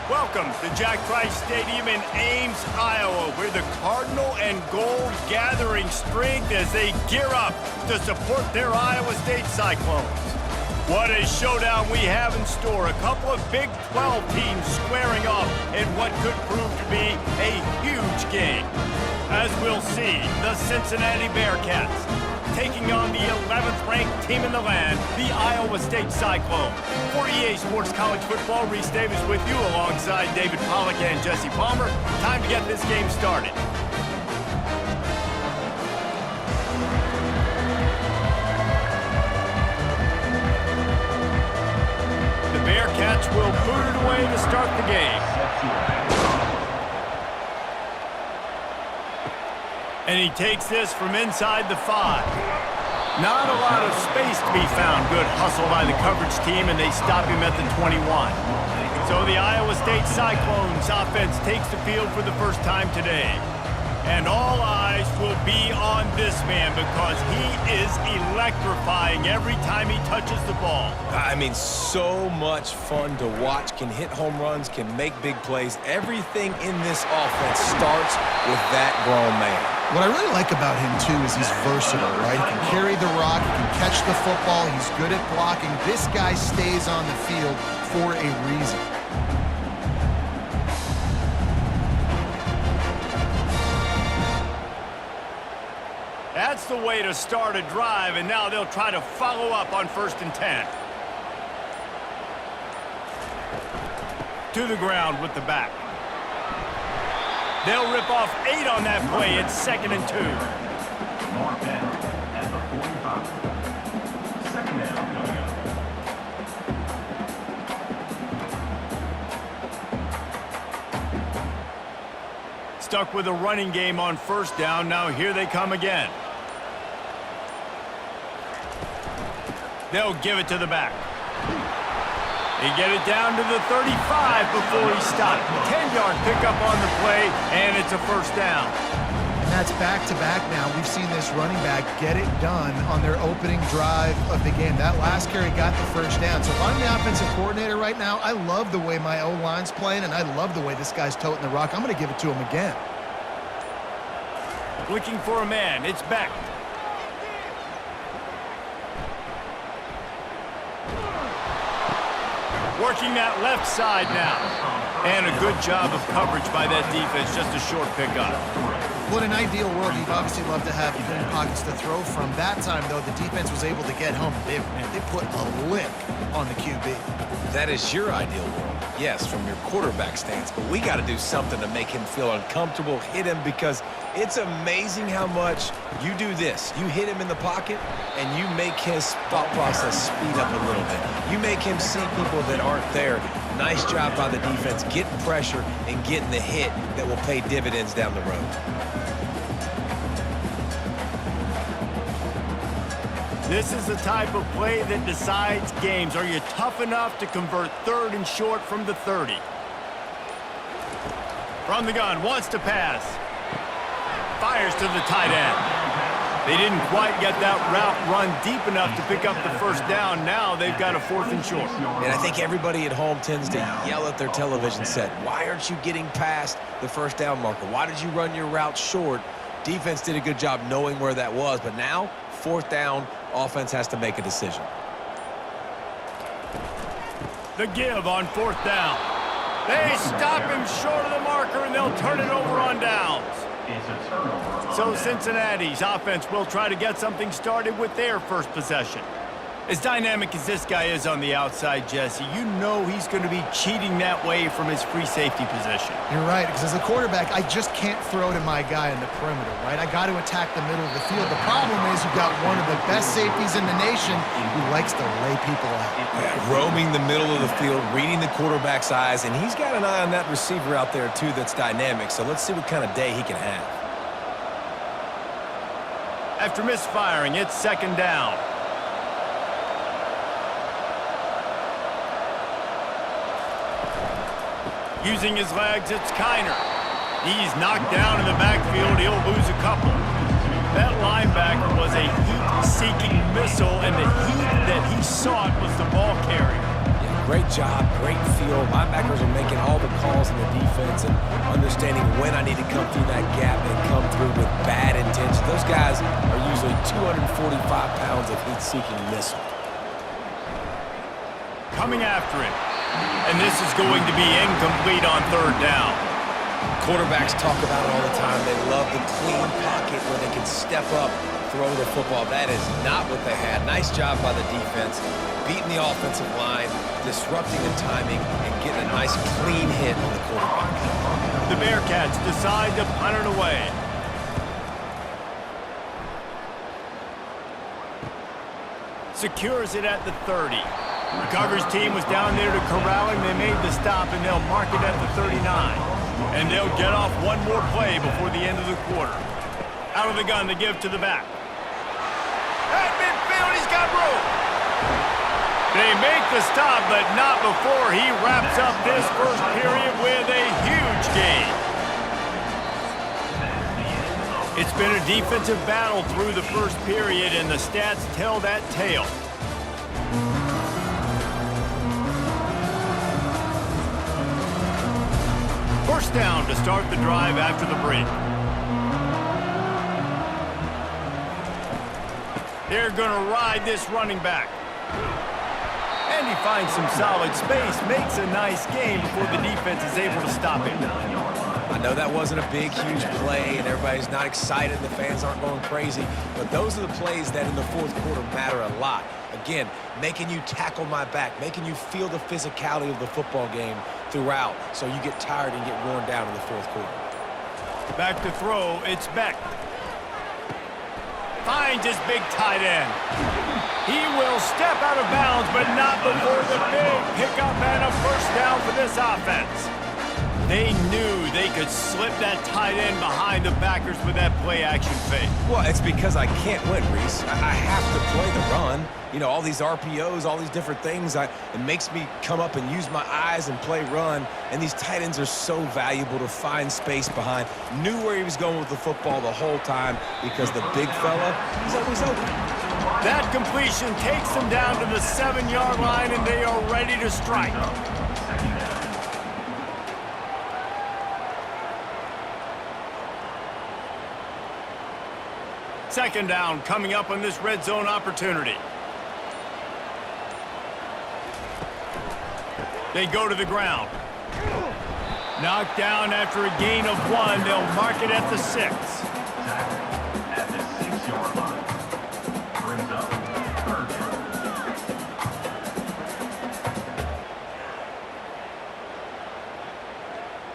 Welcome to Jack Trice Stadium in Ames, Iowa, where the Cardinal and Gold gathering strength as they gear up to support their Iowa State Cyclones. What a showdown we have in store. A couple of Big 12 teams squaring off in what could prove to be a huge game. As we'll see, the Cincinnati Bearcats taking on the 11th ranked team in the land, the Iowa State Cyclones. For EA Sports College Football, Reese Davis with you alongside David Pollack and Jesse Palmer. Time to get this game started. The Bearcats will boot it away to start the game. And he takes this from inside the 5. Not a lot of space to be found. Good hustle by the coverage team, and they stop him at the 21. So the Iowa State Cyclones offense takes the field for the first time today. And all eyes will be on this man because he is electrifying every time he touches the ball. I mean, so much fun to watch. Can hit home runs, can make big plays. Everything in this offense starts with that grown man. What I really like about him, too, is he's versatile, right? He can carry the rock, he can catch the football, he's good at blocking. This guy stays on the field for a reason. That's the way to start a drive, and now they'll try to follow up on 1st and 10. To the ground with the back. They'll rip off 8 on that play. It's 2nd and 2. At the 45. 2nd down coming up. Stuck with a running game on 1st down. Now here they come again. They'll give it to the back. They get it down to the 35 before he stopped. 10-yard pickup on the play, and it's a 1st down. And that's back-to-back now. We've seen this running back get it done on their opening drive of the game. That last carry got the 1st down. So if I'm the offensive coordinator right now, I love the way my O-line's playing, and I love the way this guy's toting the rock. I'm going to give it to him again. Looking for a man. It's Beck. Working that left side now. And a good job of coverage by that defense. Just a short pickup. Well, in an ideal world, you'd obviously love to have clean pockets to throw from. That time, though, the defense was able to get home. They put a lick on the QB. That is your ideal world. Yes, from your quarterback stance. But we got to do something to make him feel uncomfortable, hit him, because it's amazing how much you do this. You hit him in the pocket, and you make his thought process speed up a little bit. You make him see people that aren't there. Nice job by the defense, getting pressure and getting the hit that will pay dividends down the road. This is the type of play that decides games. Are you tough enough to convert 3rd and short from the 30? From the gun, wants to pass. Fires to the tight end. They didn't quite get that route run deep enough to pick up the 1st down. Now they've got a 4th and short. And I think everybody at home tends to yell at their television set. Why aren't you getting past the 1st down marker? Why did you run your route short? Defense did a good job knowing where that was, but now 4th down, offense has to make a decision. The give on 4th down. They stop him short of the marker, and they'll turn it over on downs. So Cincinnati's offense will try to get something started with their 1st possession. As dynamic as this guy is on the outside, Jesse, you know he's going to be cheating that way from his free safety position. You're right, because as a quarterback, I just can't throw to my guy in the perimeter, right? I got to attack the middle of the field. The problem is you've got one of the best safeties in the nation who likes to lay people out. Yeah, roaming the middle of the field, reading the quarterback's eyes, and he's got an eye on that receiver out there, too, that's dynamic. So let's see what kind of day he can have. After misfiring, it's 2nd down. Using his legs, it's Kiner. He's knocked down in the backfield. He'll lose a couple. That linebacker was a heat-seeking missile, and the heat that he sought was the ball carrier. Yeah, Great job, great feel. Linebackers are making all the calls in the defense and understanding when I need to come through that gap and come through with bad intention. Those guys are usually 245 pounds of heat-seeking missile. Coming after it. And this is going to be incomplete on third down. Quarterbacks talk about it all the time. They love the clean pocket where they can step up, throw the football. That is not what they had. Nice job by the defense, beating the offensive line, disrupting the timing, and getting a nice clean hit on the quarterback. The Bearcats decide to punt it away. Secures it at the 30. The coverage team was down there to corral him. They made the stop, and they'll mark it at the 39. And they'll get off one more play before the end of the quarter. Out of the gun to give to the back. At midfield, he's got room. They make the stop, but not before he wraps up this first period with a huge gain. It's been a defensive battle through the first period, and the stats tell that tale. First down to start the drive after the break. They're going to ride this running back. And he finds some solid space, makes a nice gain before the defense is able to stop him. I know that wasn't a big, huge play, and everybody's not excited. The fans aren't going crazy. But those are the plays that in the fourth quarter matter a lot. Again, making you tackle my back, making you feel the physicality of the football game throughout so you get tired and get worn down in the fourth quarter. Back to throw, it's Beck. Finds his big tight end. He will step out of bounds, but not before the big pickup and a first down for this offense. They knew they could slip that tight end behind the backers with that play-action fake. Well, it's because I can't win, Reese. I have to play the run. You know, all these RPOs, all these different things, it makes me come up and use my eyes and play run. And these tight ends are so valuable to find space behind. Knew where he was going with the football the whole time because the big fella, he's always open. That completion takes them down to the 7-yard line, and they are ready to strike. Second down coming up on this red zone opportunity. They go to the ground. Knocked down after a gain of 1. They'll mark it at the 6. At the 6-yard line. Brings up third down.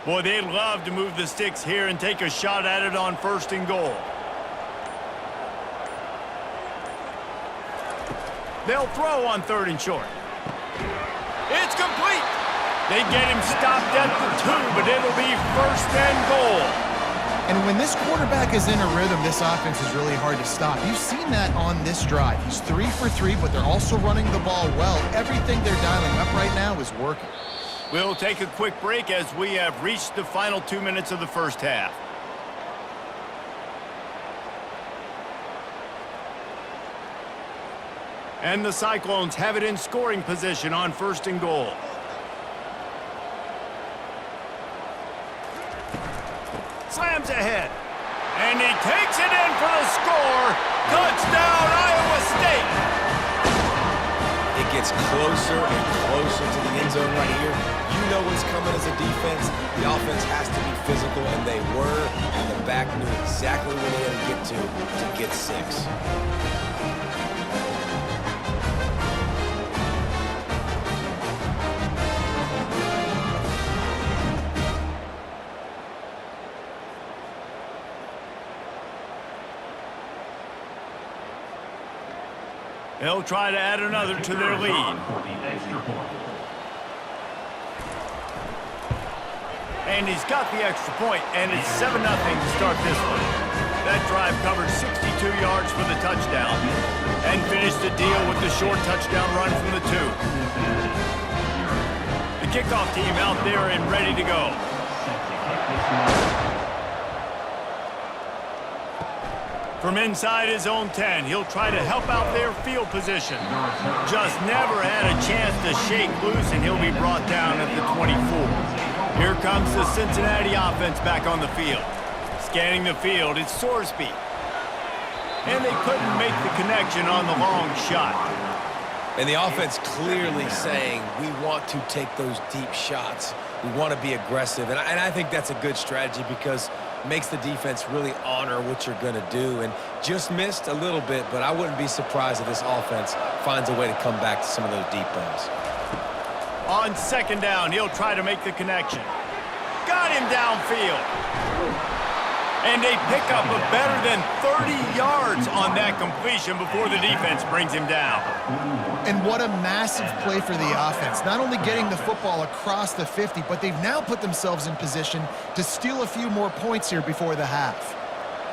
Boy, they'd love to move the sticks here and take a shot at it on 1st and goal. They'll throw on 3rd and short. It's complete. They get him stopped at the 2, but it'll be 1st and goal. And when this quarterback is in a rhythm, this offense is really hard to stop. You've seen that on this drive. He's 3 for 3, but they're also running the ball well. Everything they're dialing up right now is working. We'll take a quick break as we have reached the final 2 minutes of the first half. And the Cyclones have it in scoring position on 1st and goal. Slams ahead. And he takes it in for the score. Touchdown, Iowa State. It gets closer and closer to the end zone right here. You know what's coming as a defense. The offense has to be physical, and they were. And the back knew exactly where they had to get 6. They'll try to add another to their lead. And he's got the extra point, and it's 7-0 to start this one. That drive covered 62 yards for the touchdown and finished the deal with the short touchdown run from the 2. The kickoff team out there and ready to go. From inside his own 10, he'll try to help out their field position. Just never had a chance to shake loose, and he'll be brought down at the 24. Here comes the Cincinnati offense back on the field. Scanning the field, it's Sorsby. And they couldn't make the connection on the long shot. And the offense clearly saying, we want to take those deep shots. We want to be aggressive. And I think that's a good strategy because it makes the defense really honor what you're going to do. And just missed a little bit, but I wouldn't be surprised if this offense finds a way to come back to some of those deep balls. On second down, he'll try to make the connection. Got him downfield. And they pick up a better than 30 yards on that completion before the defense brings him down. And what a massive play for the offense. Not only getting the football across the 50, but they've now put themselves in position to steal a few more points here before the half.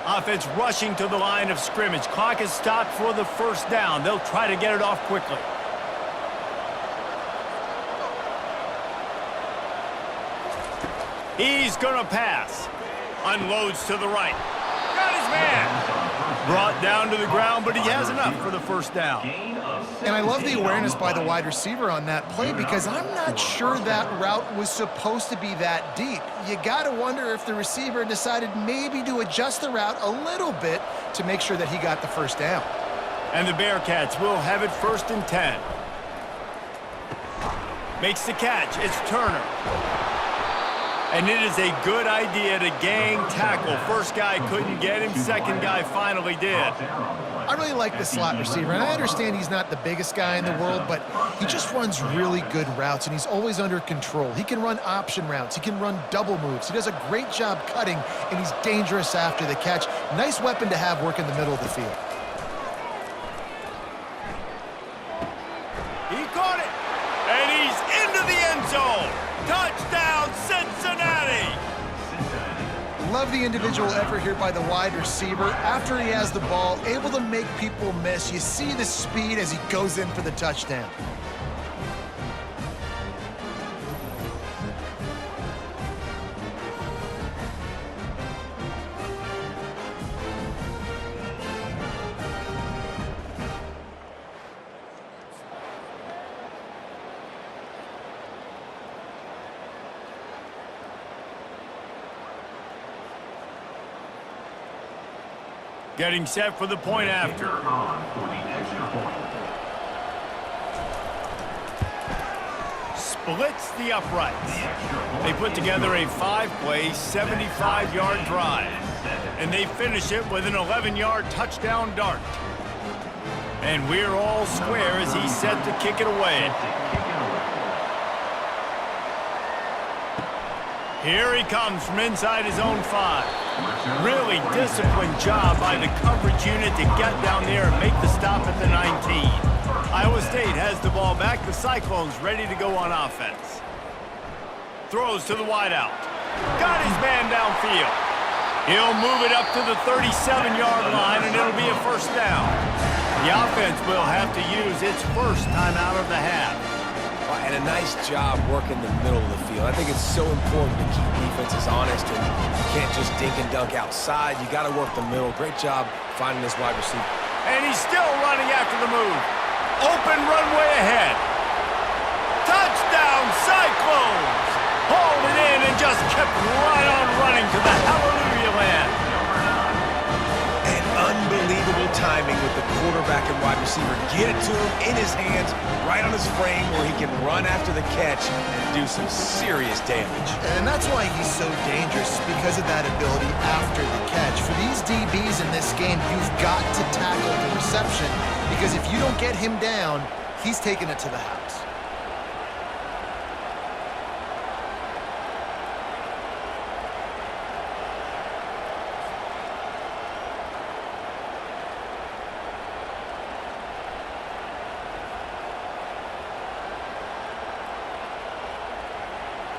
Offense rushing to the line of scrimmage. Clock is stopped for the first down. They'll try to get it off quickly. He's going to pass. Unloads to the right. Got his man. Brought down to the ground, but he has enough for the first down. And I love the awareness by the wide receiver on that play because I'm not sure that route was supposed to be that deep. You got to wonder if the receiver decided maybe to adjust the route a little bit to make sure that he got the first down. And the Bearcats will have it 1st and 10. Makes the catch. It's Turner. And it is a good idea to gang tackle. First guy couldn't get him. Second guy finally did. I really like the slot receiver, and I understand he's not the biggest guy in the world, but he just runs really good routes, and he's always under control. He can run option routes. He can run double moves. He does a great job cutting, and he's dangerous after the catch. Nice weapon to have work in the middle of the field. He caught it, and he's into the end zone. Touchdown, Cincinnati! Love the individual effort here by the wide receiver. After he has the ball, able to make people miss. You see the speed as he goes in for the touchdown. Getting set for the point after. Splits the uprights. They put together a 5-play, 75-yard drive. And they finish it with an 11-yard touchdown dart. And we're all square as he's set to kick it away. Here he comes from inside his own 5. Really disciplined job by the coverage unit to get down there and make the stop at the 19. Iowa State has the ball back. The Cyclones ready to go on offense. Throws to the wideout. Got his man downfield. He'll move it up to the 37-yard line, and it'll be a first down. The offense will have to use its first time out of the half. And a nice job working the middle of the field. I think it's so important to keep defenses honest, and you can't just dink and dunk outside. You got to work the middle. Great job finding this wide receiver. And he's still running after the move. Open runway ahead. Touchdown, Cyclones! Hauled it in and just kept right on running to the hallelujah land. And unbelievable timing with the quarterback and wide receiver. Get it to him in his hands, right on his frame where he can run after the catch and do some serious damage. And that's why he's so dangerous, because of that ability after the catch. For these DBs in this game, you've got to tackle the reception, because if you don't get him down, he's taking it to the house.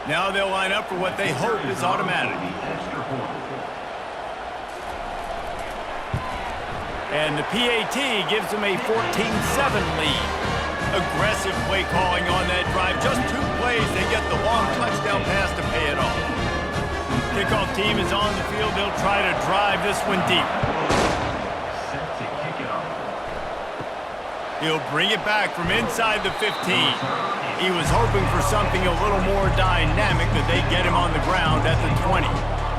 Now they'll line up for what they hope is automatic. And the PAT gives them a 14-7 lead. Aggressive play calling on that drive. Just 2 plays, they get the long touchdown pass to pay it off. Kickoff team is on the field. They'll try to drive this one deep. He'll bring it back from inside the 15. He was hoping for something a little more dynamic, that they get him on the ground at the 20.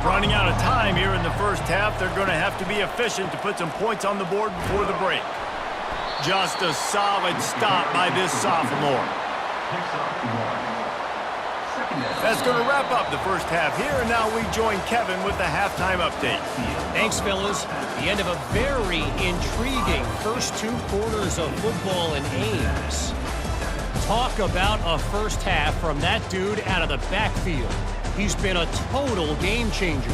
Running out of time here in the first half, they're going to have to be efficient to put some points on the board before the break. Just a solid stop by this sophomore. That's going to wrap up the first half here, and now we join Kevin with the halftime update. Thanks, fellas. The end of a very intriguing first 2 quarters of football in Ames. Talk about a first half from that dude out of the backfield. He's been a total game changer.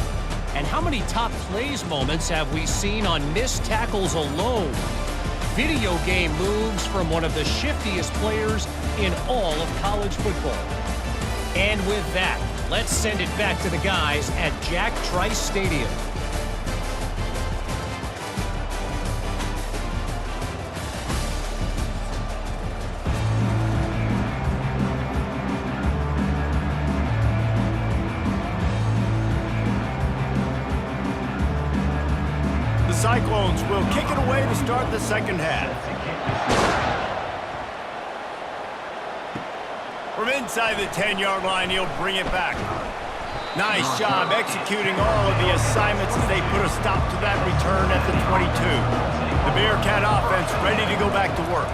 And how many top plays moments have we seen on missed tackles alone? Video game moves from one of the shiftiest players in all of college football. And with that, let's send it back to the guys at Jack Trice Stadium. The Cyclones will kick it away to start the second half. From inside the 10-yard line, he'll bring it back. Nice job executing all of the assignments as they put a stop to that return at the 22. The Bearcat offense ready to go back to work,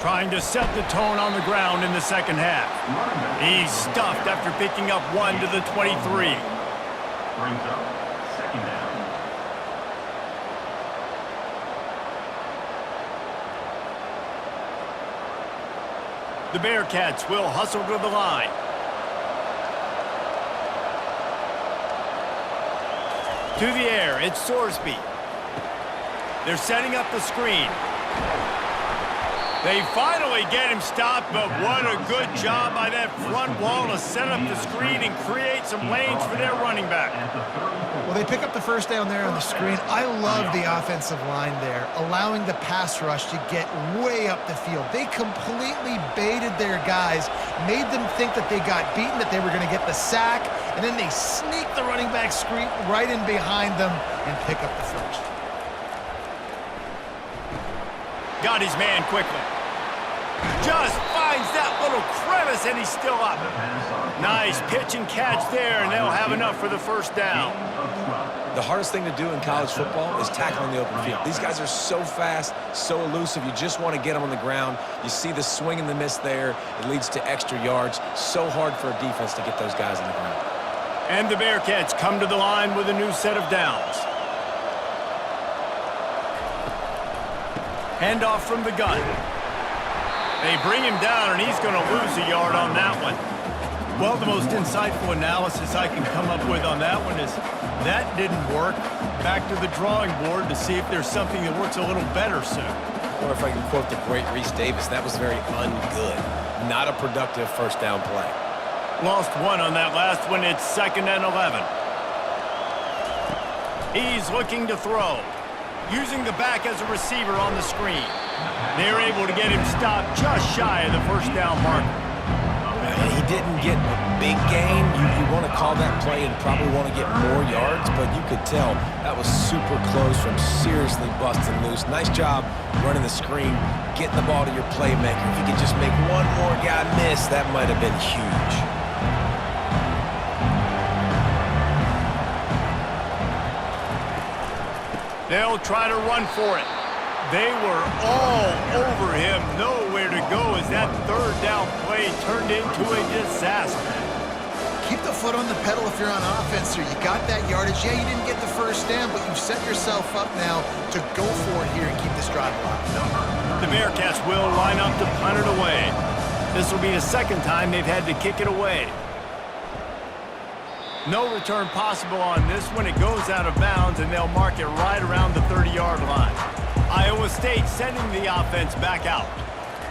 trying to set the tone on the ground in the second half. He's stuffed after picking up 1 to the 23. Brings up second down. The Bearcats will hustle to the line. To the air, it's Sorsby. They're setting up the screen. They finally get him stopped, but what a good job by that front wall to set up the screen and create some lanes for their running back. Well, they pick up the first down there on the screen. I love the offensive line there, allowing the pass rush to get way up the field. They completely baited their guys, made them think that they got beaten, that they were going to get the sack, and then they sneak the running back screen right in behind them and pick up the first. Got his man quickly. Just finds that little crevice, and he's still up. Nice pitch and catch there, and they'll have enough for the first down. The hardest thing to do in college football is tackling the open field. These guys are so fast, so elusive. You just want to get them on the ground. You see the swing and the miss there. It leads to extra yards. So hard for a defense to get those guys on the ground. And the Bearcats come to the line with a new set of downs. Handoff from the gun. They bring him down, and he's going to lose a yard on that one. Well, the most insightful analysis I can come up with on that one is that didn't work. Back to the drawing board to see if there's something that works a little better soon. Or if I can quote the great Reese Davis, that was very ungood. Not a productive first down play. Lost 1 on that last one. It's 2nd and 11. He's looking to throw, using the back as a receiver on the screen. They're able to get him stopped just shy of the first down marker. He didn't get a big gain. You want to call that play and probably want to get more yards, but you could tell that was super close from seriously busting loose. Nice job running the screen, getting the ball to your playmaker. If you could just make one more guy miss, that might have been huge. They'll try to run for it. They were all over him. Nowhere to go as that third down play turned into a disaster. Keep the foot on the pedal if you're on offense here. You got that yardage. Yeah, you didn't get the first down, but you've set yourself up now to go for it here and keep this drive alive. The Bearcats will line up to punt it away. This will be the second time they've had to kick it away. No return possible on this one. It goes out of bounds, and they'll mark it right around the 30-yard line. Iowa State sending the offense back out.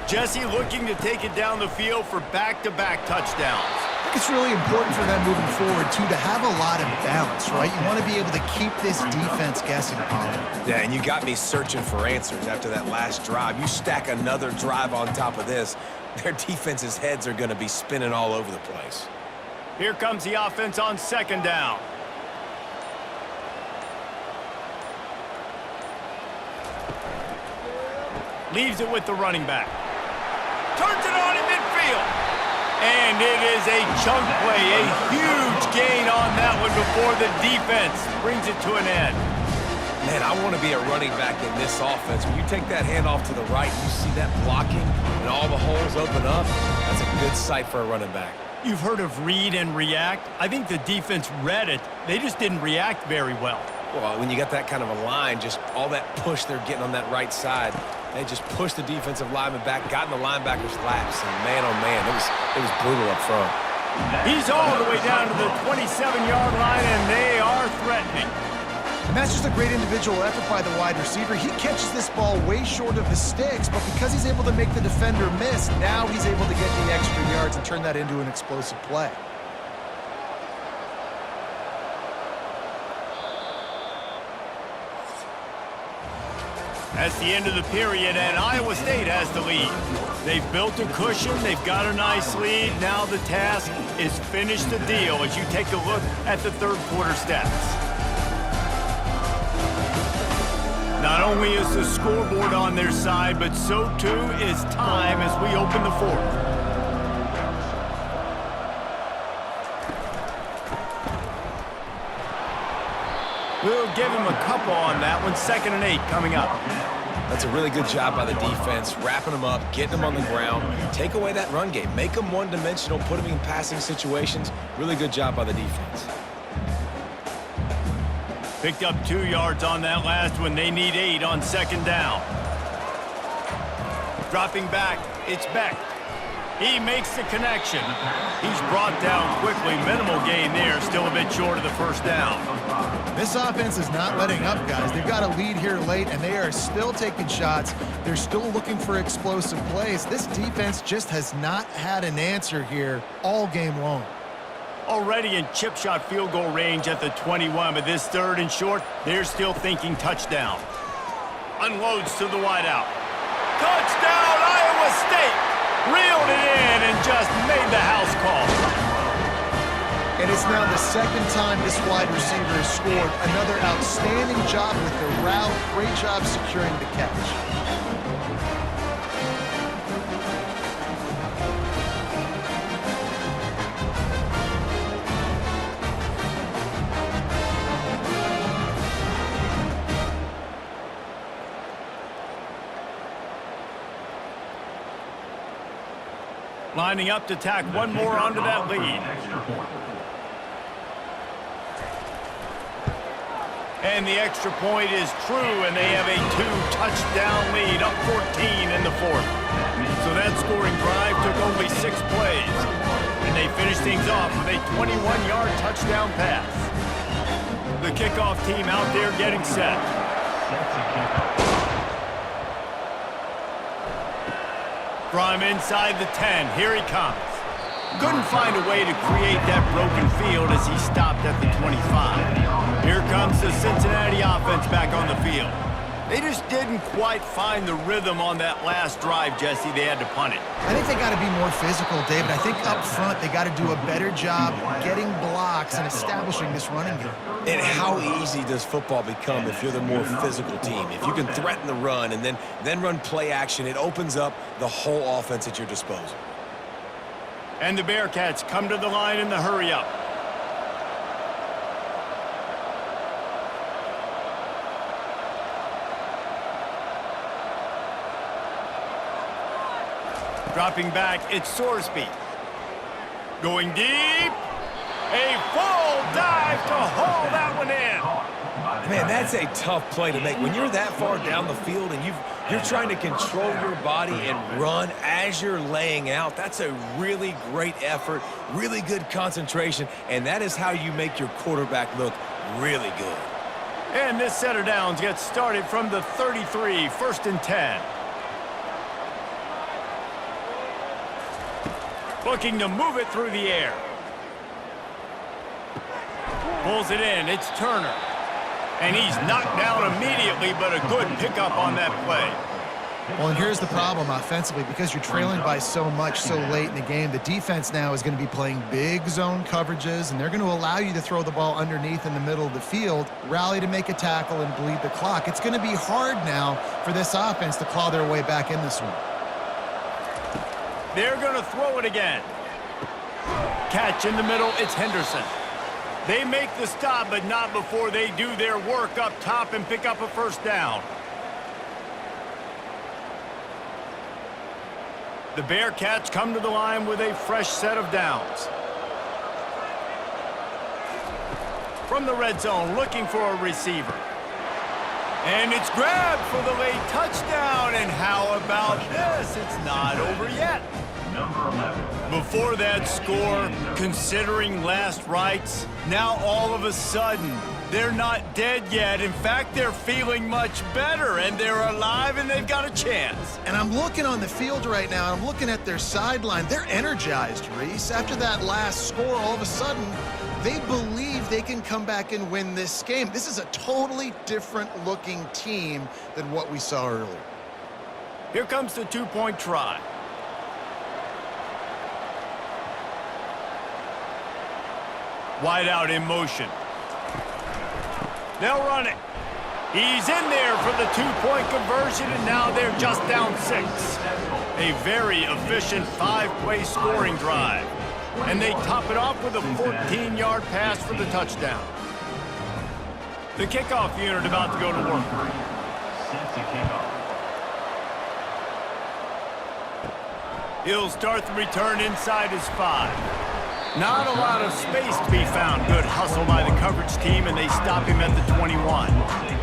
Jesse looking to take it down the field for back-to-back touchdowns. I think it's really important for them moving forward, too, to have a lot of balance, right? You want to be able to keep this defense guessing, Colin. Yeah, and you got me searching for answers after that last drive. You stack another drive on top of this, their defense's heads are going to be spinning all over the place. Here comes the offense on 2nd down. Leaves it with the running back. Turns it on in midfield. And it is a chunk play, a huge gain on that one before the defense brings it to an end. Man, I want to be a running back in this offense. When you take that handoff to the right, you see that blocking and all the holes open up. That's a good sight for a running back. You've heard of read and react. I think the defense read it. They just didn't react very well. Well, when you got that kind of a line, just all that push they're getting on that right side, they just pushed the defensive lineman back, got in the linebacker's laps, and man, oh man, it was brutal up front. He's all the way down to the 27-yard line, and they are threatening. And that's just a great individual effort by the wide receiver. He catches this ball way short of the sticks, but because he's able to make the defender miss, now he's able to get the extra yards and turn that into an explosive play. That's the end of the period, and Iowa State has the lead. They've built a cushion. They've got a nice lead. Now the task is finish the deal as you take a look at the third quarter stats. Not only is the scoreboard on their side, but so too is time as we open the fourth. We'll give him a couple on that one. 2nd and 8 coming up. That's a really good job by the defense, wrapping them up, getting them on the ground. Take away that run game. Make them one-dimensional, put them in passing situations. Really good job by the defense. Picked up 2 yards on that last one. They need 8 on 2nd down. Dropping back, it's Beck. He makes the connection. He's brought down quickly. Minimal gain there, still a bit short of the first down. This offense is not letting up, guys. They've got a lead here late, and they are still taking shots. They're still looking for explosive plays. This defense just has not had an answer here all game long. Already in chip shot field goal range at the 21, but this 3rd and short, they're still thinking touchdown. Unloads to the wideout. Touchdown, Iowa State! Reeled it in and just made the house call. And it's now the 2nd time this wide receiver has scored. Another outstanding job with the route. Great job securing the catch. Lining up to tack one more onto that lead. And the extra point is true, and they have a 2-touchdown lead, up 14 in the 4th. So that scoring drive took only 6 plays. And they finished things off with a 21-yard touchdown pass. The kickoff team out there getting set. From inside the 10, here he comes. Couldn't find a way to create that broken field as he stopped at the 25. Here comes the Cincinnati offense back on the field. They just didn't quite find the rhythm on that last drive, Jesse. They had to punt it. I think they got to be more physical, David. I think up front they got to do a better job getting blocks and establishing this running game. And how easy does football become if you're the more physical team? If you can threaten the run and then run play action, it opens up the whole offense at your disposal. And the Bearcats come to the line in the hurry-up. Dropping back, it's Sorsby. Going deep. A full dive to haul that one in. Man, that's a tough play to make. When you're that far down the field and you're trying to control your body and run as you're laying out, that's a really great effort, really good concentration, and that is how you make your quarterback look really good. And this set of downs gets started from the 33, 1st and 10. Looking to move it through the air. Pulls it in, it's Turner. And he's knocked down immediately, but a good pickup on that play. Well, and here's the problem offensively. Because you're trailing by so much so late in the game, the defense now is going to be playing big zone coverages, and they're going to allow you to throw the ball underneath in the middle of the field, rally to make a tackle, and bleed the clock. It's going to be hard now for this offense to claw their way back in this one. They're going to throw it again. Catch in the middle, it's Henderson. They make the stop, but not before they do their work up top and pick up a first down. The Bearcats come to the line with a fresh set of downs. From the red zone, looking for a receiver. And it's grabbed for the late touchdown. And how about this? It's not over yet. Before that score, considering last rites, now all of a sudden, they're not dead yet. In fact, they're feeling much better, and they're alive, and they've got a chance. And I'm looking on the field right now, and I'm looking at their sideline. They're energized, Reese. After that last score, all of a sudden, they believe they can come back and win this game. This is a totally different-looking team than what we saw earlier. Here comes the two-point try. Wide out in motion. They'll run it. He's in there for the two-point conversion, and now they're just down 6. A very efficient 5-play scoring drive. And they top it off with a 14-yard pass for the touchdown. The kickoff unit about to go to work. He'll start the return inside his 5. Not a lot of space to be found. Good hustle by the coverage team, and they stop him at the 21.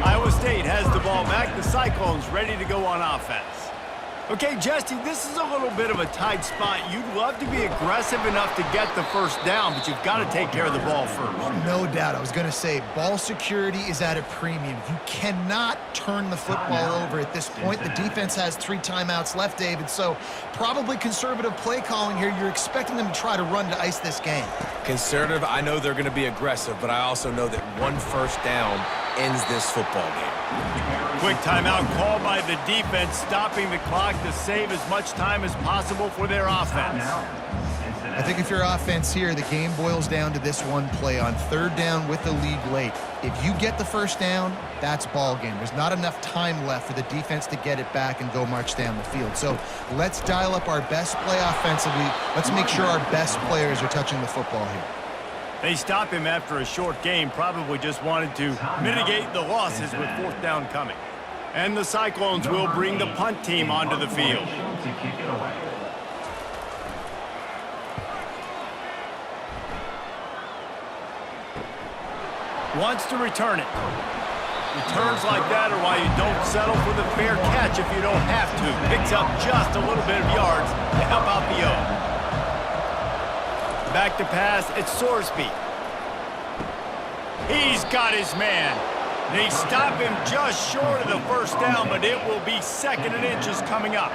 Iowa State has the ball back. The Cyclones ready to go on offense. Okay, Jesse, this is a little bit of a tight spot. You'd love to be aggressive enough to get the first down, but you've got to take care of the ball first. No doubt. I was going to say, ball security is at a premium. You cannot turn the football over at this point. The defense has 3 timeouts left, David, so probably conservative play calling here. You're expecting them to try to run to ice this game. Conservative, I know they're going to be aggressive, but I also know that one first down ends this football game. Quick timeout call by the defense, stopping the clock to save as much time as possible for their offense. I think if you're offense here, the game boils down to this one play on 3rd down with the lead late. If you get the first down, that's ball game. There's not enough time left for the defense to get it back and go march down the field. So let's dial up our best play offensively. Let's make sure our best players are touching the football here. They stop him after a short game, probably just wanted to mitigate the losses with 4th down coming. And the Cyclones will bring the punt team onto the field. Wants to return it. Returns like that are why you don't settle for the fair catch if you don't have to. Picks up just a little bit of yards to help out the O. Back to pass, it's Sorsby. He's got his man. They stop him just short of the first down, but it will be 2nd and inches coming up.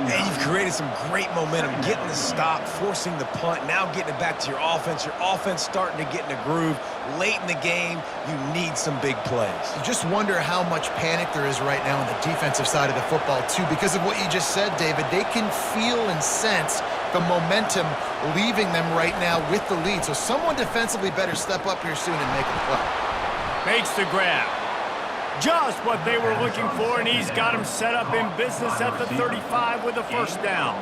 Hey, you've created some great momentum, getting the stop, forcing the punt, now getting it back to your offense. Your offense starting to get in a groove. Late in the game, you need some big plays. You just wonder how much panic there is right now on the defensive side of the football, too, because of what you just said, David. They can feel and sense the momentum leaving them right now with the lead. So someone defensively better step up here soon and make a play. Makes the grab. Just what they were looking for, and he's got him set up in business at the 35 with a first down.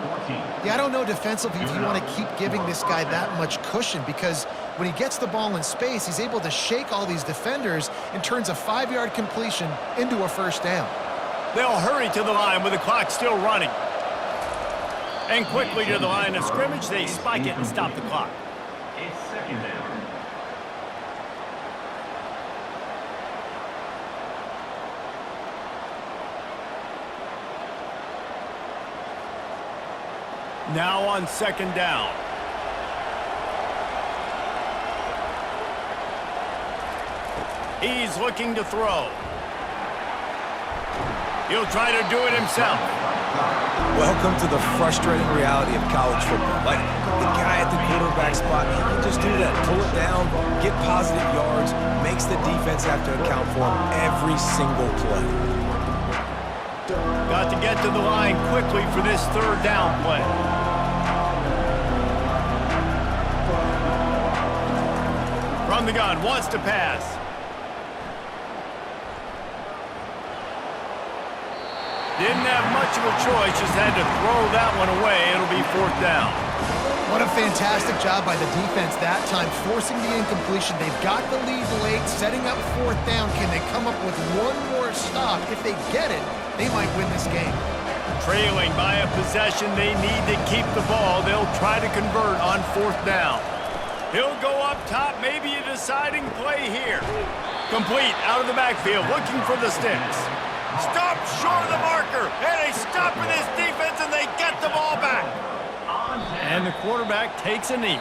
Yeah, I don't know defensively if you want to keep giving this guy that much cushion, because when he gets the ball in space, he's able to shake all these defenders and turns a 5-yard completion into a first down. They'll hurry to the line with the clock still running. And quickly to the line of scrimmage, they spike it and stop the clock. It's 2nd down. Now on 2nd down. He's looking to throw. He'll try to do it himself. Welcome to the frustrating reality of college football. Like, the guy at the quarterback spot, he can just do that. Pull it down, get positive yards, makes the defense have to account for him every single play. Got to get to the line quickly for this third down play. From the gun, wants to pass. Didn't have much of a choice, just had to throw that one away. It'll be fourth down. What a fantastic job by the defense that time, forcing the incompletion. They've got the lead late, setting up fourth down. Can they come up with one more stop? If they get it, they might win this game. Trailing by a possession, they need to keep the ball. They'll try to convert on fourth down. He'll go up top, maybe a deciding play here. Complete, out of the backfield, looking for the sticks. Stop short of the marker, and they stop with this defense, and they get the ball back. And the quarterback takes a knee.